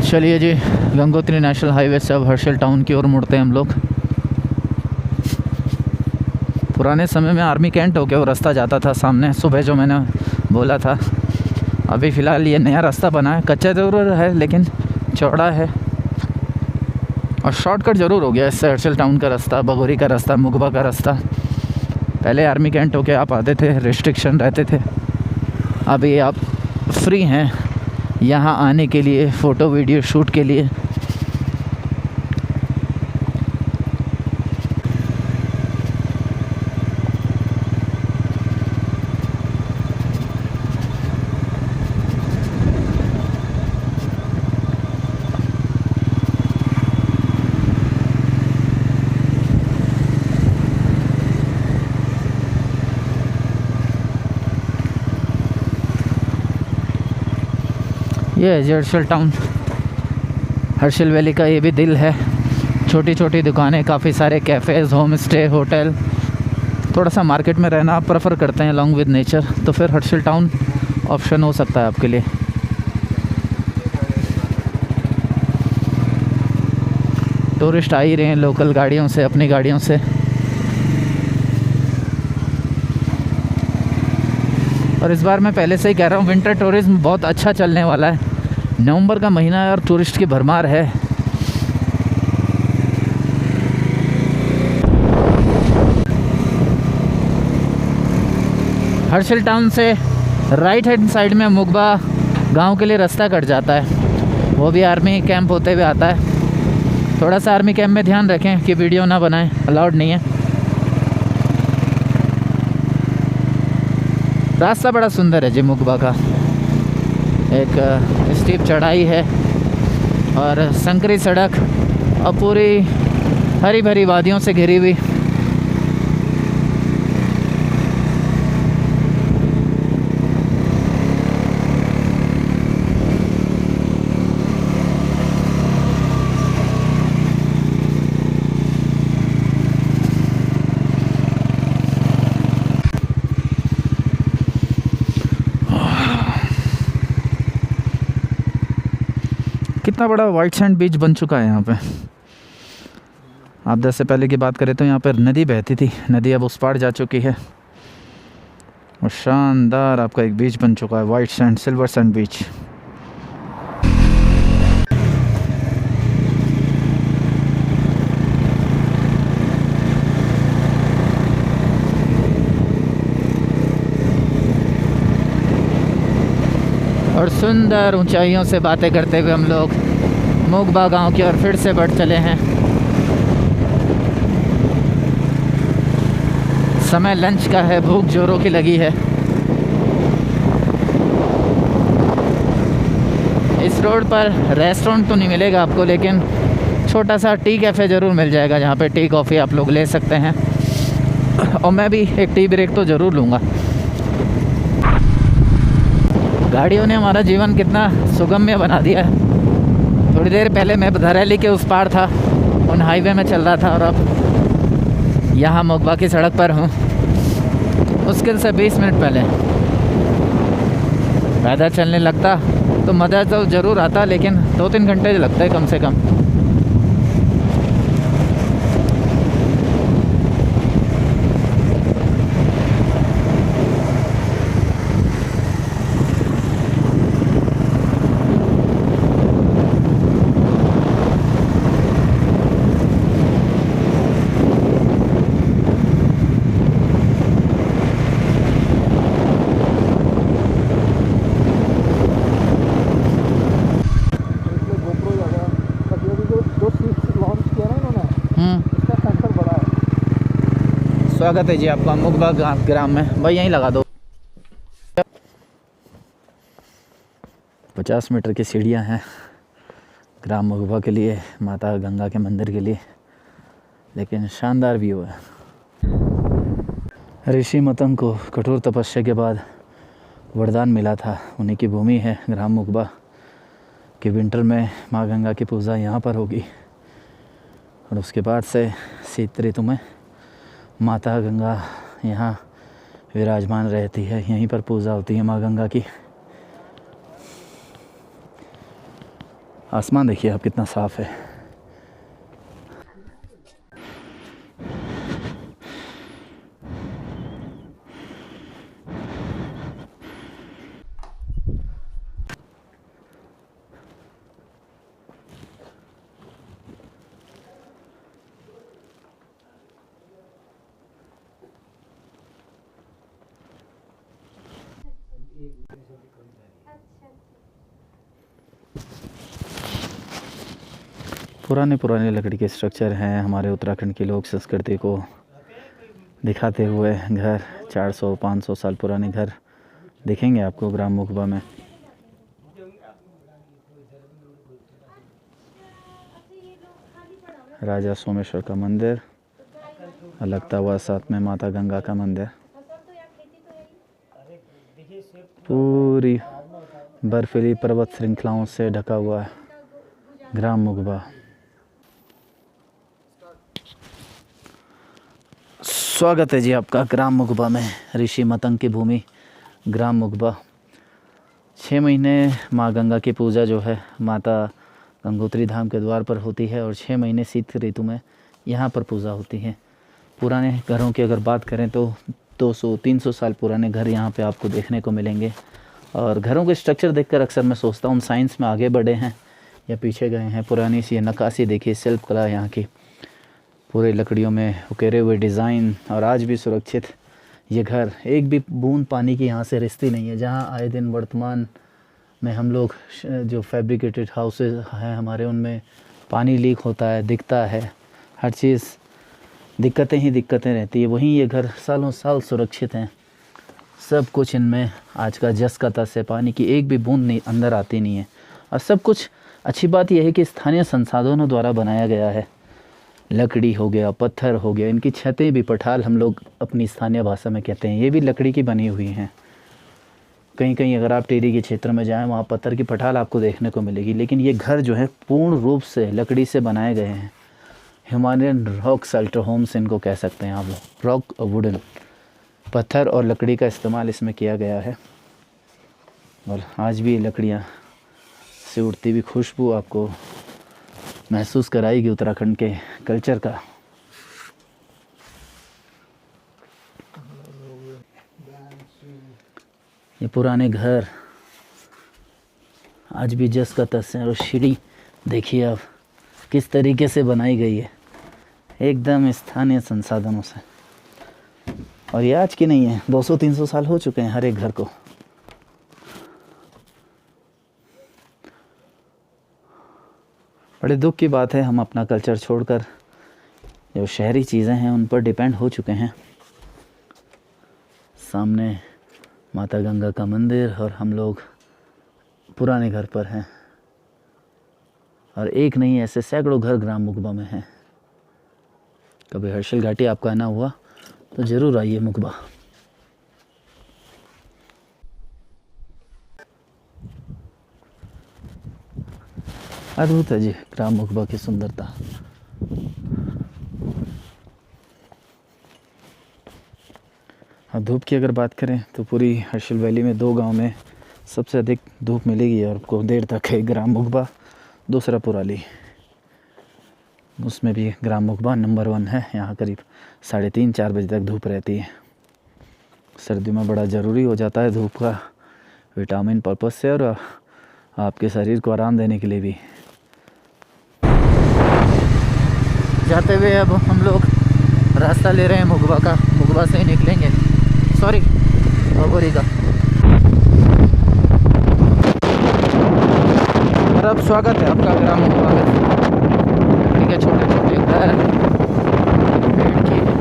चलिए जी, गंगोत्री नेशनल हाईवे से अब हर्षिल टाउन की ओर मुड़ते हैं हम लोग। पुराने समय में आर्मी कैंट होके वो रास्ता जाता था सामने, सुबह जो मैंने बोला था। अभी फ़िलहाल ये नया रास्ता बना है, कच्चा ज़रूर है लेकिन चौड़ा है और शॉर्टकट ज़रूर हो गया इससे। हर्षिल टाउन का रास्ता, बगोरी का रास्ता, मुगबा का रास्ता, पहले आर्मी कैंट होके आप आते थे, रिस्ट्रिक्शन रहते थे। अभी आप फ्री हैं यहाँ आने के लिए, फ़ोटो वीडियो शूट के लिए। ये है हर्षिल टाउन, हर्षिल वैली का ये भी दिल है। छोटी छोटी दुकानें, काफ़ी सारे कैफ़ेज़, होम स्टे, होटल। थोड़ा सा मार्केट में रहना आप प्रेफर करते हैं अलॉन्ग विद नेचर, तो फिर हर्षिल टाउन ऑप्शन हो सकता है आपके लिए। टूरिस्ट आ ही रहे हैं लोकल गाड़ियों से, अपनी गाड़ियों से। और इस बार मैं पहले से ही कह रहा हूँ, विंटर टूरिज्म बहुत अच्छा चलने वाला है। नवंबर का महीना है और टूरिस्ट की भरमार है। हर्षिल टाउन से राइट हैंड साइड में मुगबा गांव के लिए रास्ता कट जाता है, वो भी आर्मी कैंप होते हुए आता है। थोड़ा सा आर्मी कैंप में ध्यान रखें कि वीडियो ना बनाएं, अलाउड नहीं है। रास्ता बड़ा सुंदर है जी मुगबा का, एक स्टीप चढ़ाई है और संकरी सड़क और पूरी हरी भरी वादियों से घिरी हुई। कितना बड़ा वाइट सैंड बीच बन चुका है यहाँ पे। आप 10 से पहले की बात करें तो यहाँ पर नदी बहती थी, नदी अब उस पार जा चुकी है और शानदार आपका एक बीच बन चुका है, white sand, silver sand beach. और सुंदर ऊंचाइयों से बातें करते हुए हम लोग मुगबा गांव की ओर फिर से बढ़ चले हैं। समय लंच का है, भूख जोरों की लगी है। इस रोड पर रेस्टोरेंट तो नहीं मिलेगा आपको, लेकिन छोटा सा टी कैफ़े ज़रूर मिल जाएगा जहाँ पे टी कॉफ़ी आप लोग ले सकते हैं। और मैं भी एक टी ब्रेक तो ज़रूर लूँगा। गाड़ियों ने हमारा जीवन कितना सुगम्य बना दिया है। थोड़ी देर पहले मैं धरैली के उस पार था, उन हाईवे में चल रहा था, और अब यहाँ मुगबा की सड़क पर हूँ। मुश्किल से 20 मिनट पहले पैदल चलने लगता तो मज़ा तो ज़रूर आता, लेकिन 2-3 घंटे लगता है कम से कम। स्वागत है जी आपका मुगबा ग्राम में। भाई यहीं लगा दो। 50 मीटर की सीढ़ियाँ हैं ग्राम मुगबा के लिए, माता गंगा के मंदिर के लिए, लेकिन शानदार व्यू है। ऋषि मतंग को कठोर तपस्या के बाद वरदान मिला था, उन्हीं की भूमि है ग्राम मुगबा कि विंटर में माँ गंगा की पूजा यहाँ पर होगी, और उसके बाद से शीत ऋतु में माता गंगा यहाँ विराजमान रहती है। यहीं पर पूजा होती है माँ गंगा की। आसमान देखिए आप कितना साफ़ है। पुराने लकड़ी के स्ट्रक्चर हैं, हमारे उत्तराखंड की लोक संस्कृति को दिखाते हुए घर। 400-500 साल पुराने घर दिखेंगे आपको ग्राम मुगबा में। राजा सोमेश्वर का मंदिर लगता हुआ, साथ में माता गंगा का मंदिर। पूरी बर्फीली पर्वत श्रृंखलाओं से ढका हुआ है ग्राम मुगबा। स्वागत है जी आपका ग्राम मुगबा में, ऋषि मतंग की भूमि ग्राम मुगबा। 6 महीने माँ गंगा की पूजा जो है माता गंगोत्री धाम के द्वार पर होती है, और 6 महीने शीत ऋतु में यहाँ पर पूजा होती है। पुराने घरों की अगर बात करें तो 200-300 साल पुराने घर यहाँ पे आपको देखने को मिलेंगे। और घरों के स्ट्रक्चर देखकर अक्सर मैं सोचता हूँ साइंस में आगे बढ़े हैं या पीछे गए हैं। पुरानी सी नक्काशी देखिए, शिल्प कला यहाँ की, पूरे लकड़ियों में उकेरे हुए डिज़ाइन, और आज भी सुरक्षित ये घर, एक भी बूंद पानी की यहाँ से रिसती नहीं है। जहाँ आए दिन वर्तमान में हम लोग जो फैब्रिकेटेड हाउसेस हैं हमारे, उनमें पानी लीक होता है, दिखता है, हर चीज़ दिक्कतें ही दिक्कतें रहती है। वहीं ये घर सालों साल सुरक्षित हैं। सब कुछ इनमें आज का जस का तस है, पानी की एक भी बूंद नहीं अंदर आती नहीं है। और सब कुछ अच्छी बात यह है कि स्थानीय संसाधनों द्वारा बनाया गया है। लकड़ी हो गया, पत्थर हो गया, इनकी छतें भी पठाल हम लोग अपनी स्थानीय भाषा में कहते हैं, ये भी लकड़ी की बनी हुई हैं। कहीं कहीं अगर आप टेरी के क्षेत्र में जाएं, वहाँ पत्थर की पठाल आपको देखने को मिलेगी, लेकिन ये घर जो है पूर्ण रूप से लकड़ी से बनाए गए हैं। हिमालयन रॉक शेल्टर होम्स इनको कह सकते हैं आप लोग। रॉक वुडन, पत्थर और लकड़ी का इस्तेमाल इसमें किया गया है। और आज भी लकड़ियाँ से उड़ती हुई खुशबू आपको महसूस कराएगी उत्तराखंड के कल्चर का। ये पुराने घर आज भी जस का तस है। और सीढ़ी देखिए आप किस तरीके से बनाई गई है, एकदम स्थानीय संसाधनों से। और ये आज की नहीं है, 200-300 साल हो चुके हैं हर एक घर को। बड़े दुख की बात है, हम अपना कल्चर छोड़कर जो शहरी चीज़ें हैं उन पर डिपेंड हो चुके हैं। सामने माता गंगा का मंदिर और हम लोग पुराने घर पर हैं। और एक नहीं, ऐसे सैकड़ों घर ग्राम मुकबा में हैं। कभी हर्षल घाटी आपका आना हुआ तो ज़रूर आइए मुकबा। अद्भुत है जी ग्राम मुकबा की सुंदरता। और धूप की अगर बात करें तो पूरी हर्षल वैली में 2 गांव में सबसे अधिक धूप मिलेगी और आपको देर तक है। ग्राम मुकबा, दूसरा पुराली, उसमें भी ग्राम मुकबा नंबर 1 है। यहाँ करीब 3:30-4 बजे तक धूप रहती है। सर्दियों में बड़ा ज़रूरी हो जाता है धूप का, विटामिन पर्पस से और आपके शरीर को आराम देने के लिए भी। जाते हुए अब हम लोग रास्ता ले रहे हैं मुकबा का, मुकबा से ही निकलेंगे, सॉरी भगोरी का। और अब स्वागत है आपका ग्राम मुकबा में। ठीक है, छोटे छोटे घर,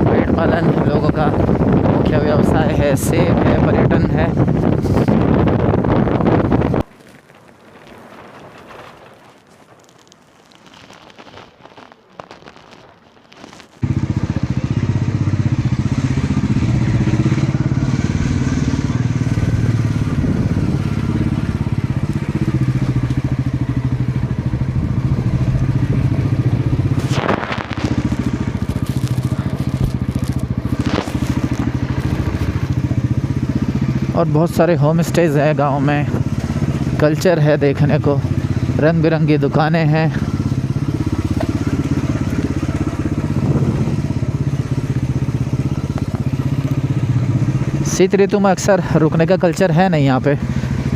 पेड़ पालन लोगों का मुख्य व्यवसाय है, सेब है, पर्यटन है। और बहुत सारे होम स्टेज हैं गाँव में, कल्चर है देखने को, रंग बिरंगी दुकानें हैं। शीत ऋतु में अक्सर रुकने का कल्चर है नहीं यहाँ पे,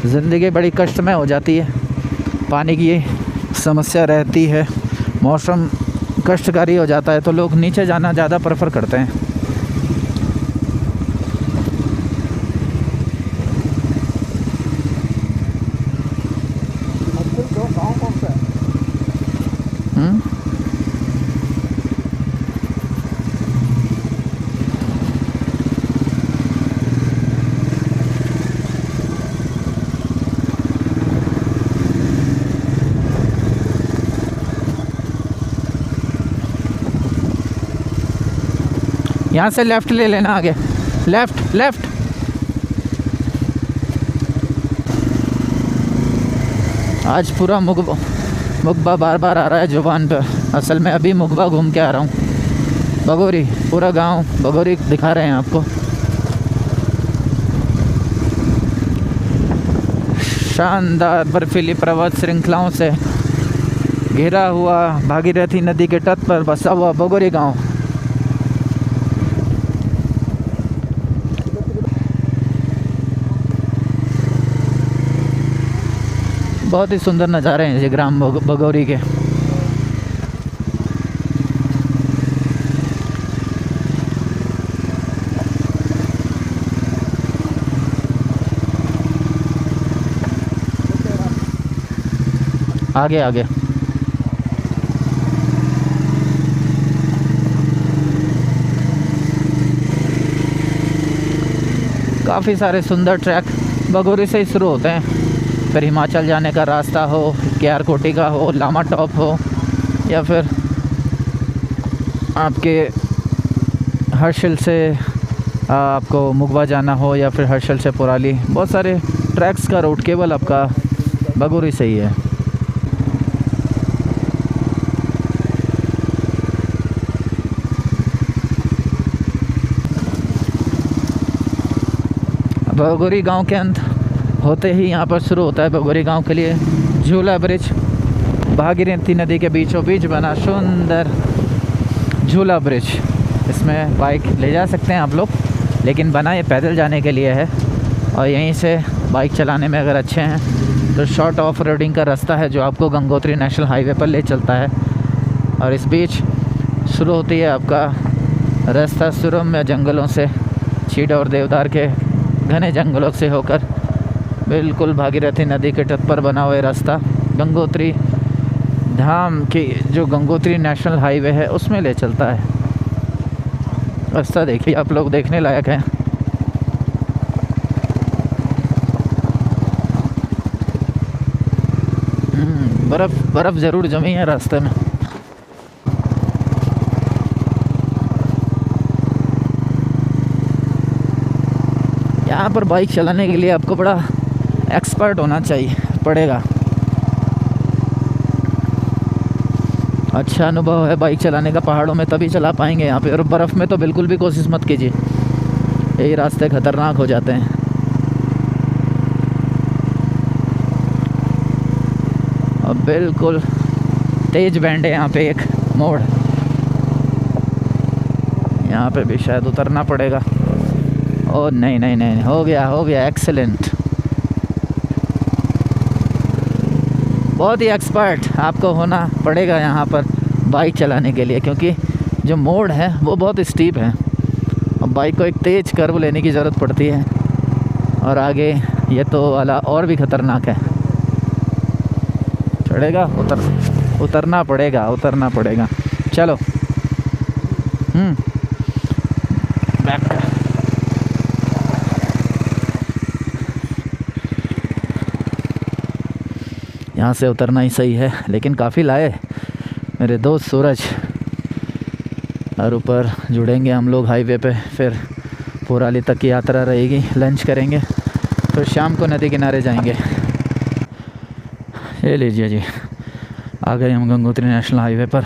ज़िंदगी बड़ी कष्टमय हो जाती है, पानी की समस्या रहती है, मौसम कष्टकारी हो जाता है, तो लोग नीचे जाना ज़्यादा प्रेफर करते हैं। गाँव कौन सा है? यहाँ से लेफ़्ट ले लेना, आगे लेफ़्ट लेफ़्ट। आज पूरा मुकबा बार बार आ रहा है जुबान पर। असल में अभी मुकबा घूम के आ रहा हूँ। बगोरी, पूरा गांव बगोरी दिखा रहे हैं आपको। शानदार बर्फीली पर्वत श्रृंखलाओं से घिरा हुआ भागीरथी नदी के तट पर बसा हुआ बगोरी गांव। बहुत ही सुंदर नज़ारे हैं ये ग्राम बगोरी के। आगे आगे। काफ़ी सारे सुंदर ट्रैक बगोरी से ही शुरू होते हैं, फिर हिमाचल जाने का रास्ता हो, केआरकोटी का हो, लामा टॉप हो, या फिर आपके हर्षिल से आपको मुगवा जाना हो, या फिर हर्षिल से पुराली। बहुत सारे ट्रैक्स का रूट केवल आपका बगोरी से ही है। बगोरी गांव के अंत होते ही यहाँ पर शुरू होता है बगोरी गांव के लिए झूला ब्रिज। भागीरथी नदी के बीचों बीच बना सुंदर झूला ब्रिज। इसमें बाइक ले जा सकते हैं आप लोग, लेकिन बना ये पैदल जाने के लिए है। और यहीं से बाइक चलाने में अगर अच्छे हैं तो शॉर्ट ऑफ रोडिंग का रास्ता है जो आपको गंगोत्री नेशनल हाईवे पर ले चलता है। और इस बीच शुरू होती है आपका रास्ता सुरम्य जंगलों से, चीड़ और देवदार के घने जंगलों से होकर बिल्कुल भागीरथी नदी के तट पर बना हुआ रास्ता गंगोत्री धाम की जो गंगोत्री नेशनल हाईवे है उसमें ले चलता है। रास्ता देखिए आप लोग, देखने लायक है। बर्फ़ ज़रूर जमी है रास्ते में। यहाँ पर बाइक चलाने के लिए आपको बड़ा एक्सपर्ट होना चाहिए पड़ेगा। अच्छा अनुभव है बाइक चलाने का पहाड़ों में, तभी चला पाएंगे यहाँ पे। और बर्फ़ में तो बिल्कुल भी कोशिश मत कीजिए, यही रास्ते ख़तरनाक हो जाते हैं। और बिल्कुल तेज बैंड है यहाँ पे, एक मोड़, यहाँ पे भी शायद उतरना पड़ेगा। ओ नहीं नहीं नहीं, हो गया एक्सीलेंट। बहुत ही एक्सपर्ट आपको होना पड़ेगा यहाँ पर बाइक चलाने के लिए, क्योंकि जो मोड़ है वो बहुत स्टीप है और बाइक को एक तेज़ कर्व लेने की ज़रूरत पड़ती है। और आगे ये तो वाला और भी ख़तरनाक है। चढ़ेगा, उतरना पड़ेगा। चलो बैक। यहाँ से उतरना ही सही है, लेकिन काफ़ी लाए मेरे दोस्त सूरज। और ऊपर जुड़ेंगे हम लोग हाईवे पे, फिर पुराली तक की यात्रा रहेगी। लंच करेंगे, फिर शाम को नदी किनारे जाएंगे। ये लीजिए जी, आ गए हम गंगोत्री नेशनल हाईवे पर।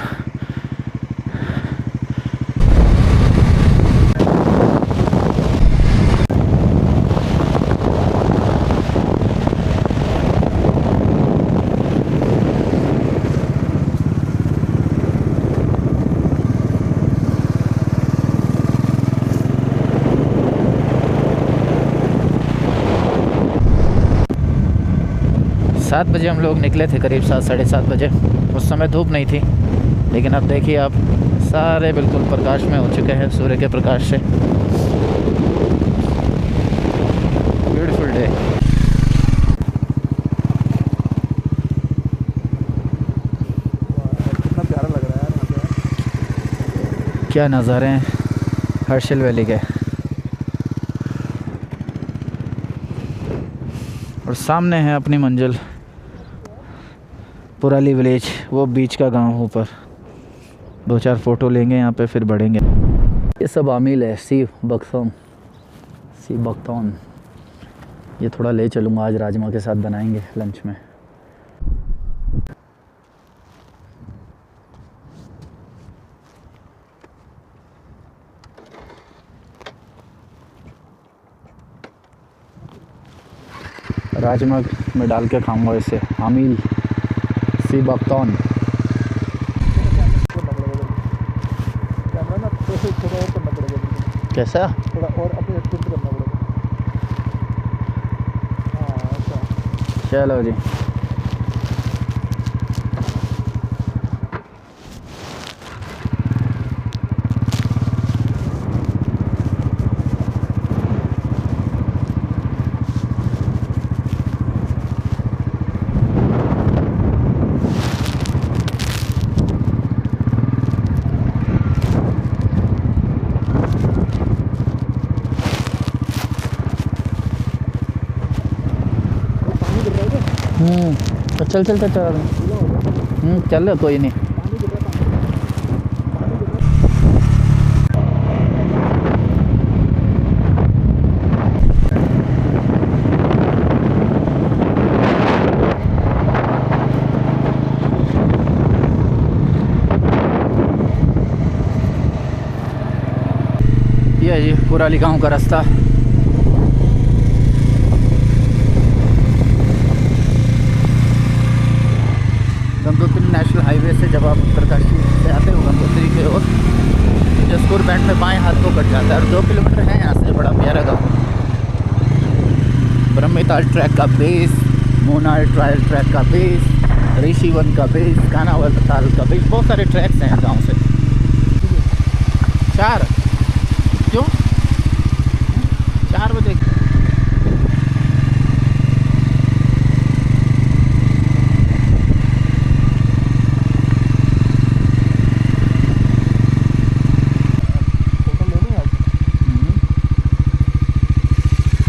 सात बजे हम लोग निकले थे, करीब 7 साढ़े 7 बजे। उस समय धूप नहीं थी, लेकिन अब देखिए आप, सारे बिल्कुल प्रकाश में हो चुके हैं सूर्य के प्रकाश से। Beautiful day. कितना प्यारा लग रहा है यार यहाँ पे। क्या नज़ारे हैं हर्षिल वैली के। और सामने है अपनी मंजिल पुराली विलेज, वो बीच का गांव ऊपर। 2-4 फ़ोटो लेंगे यहाँ पे, फिर बढ़ेंगे। ये सब आमिल है, सी बख्तौन। ये थोड़ा ले चलूँगा, आज राजमा के साथ बनाएंगे लंच में। राजमा में डाल के खाऊंगा इसे। आमिल सी बख्तौन। कैमरा ना थोड़ा और करना पड़ेगा, कैसा? थोड़ा और अपने टिल्ट करना पड़ेगा। हाँ अच्छा, चलो जी। चल चल चल चल चल कोई नहीं। ये है जी कुराली गांव का रास्ता। गंगोत्री नेशनल हाईवे से जब आप उत्तरकाशी से आते हो गंगोत्री की ओर, जसपुर बैंड में बाएं हाथ को कट जाता है और 2 किलोमीटर है यहाँ से। बड़ा प्यारा गाँव। ब्रह्मीताल ट्रैक का बेस, मोनाल ट्रायल ट्रैक का बेस, ऋषिवन का बेस, कानावल ताल का बेस, बहुत सारे ट्रैक्स हैं गाँव से। 4 क्यों 4 बजे?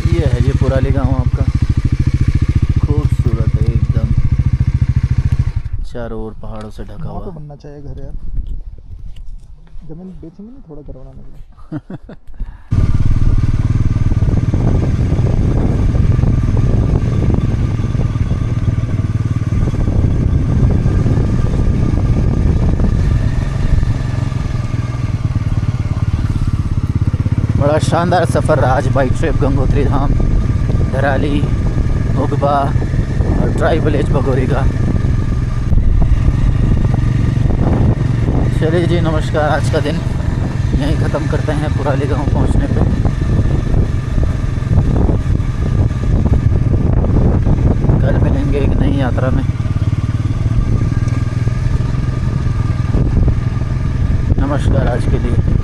ये है ये पुराली गांव आपका। खूबसूरत है एकदम, चारों ओर पहाड़ों से ढका वहाँ हुआ। पे बनना चाहिए घर यार। जमीन बेचेंगे ना थोड़ा घर बनाने के लिए। बड़ा शानदार सफ़र रहा आज बाइक ट्रिप गंगोत्री धाम, धराली, उगबा और ट्राइबल एज भगोरी का। चलिए जी नमस्कार। आज का दिन यहीं ख़त्म करते हैं पुराली गांव पहुंचने पे। कल मिलेंगे एक नई यात्रा में। नमस्कार आज के लिए।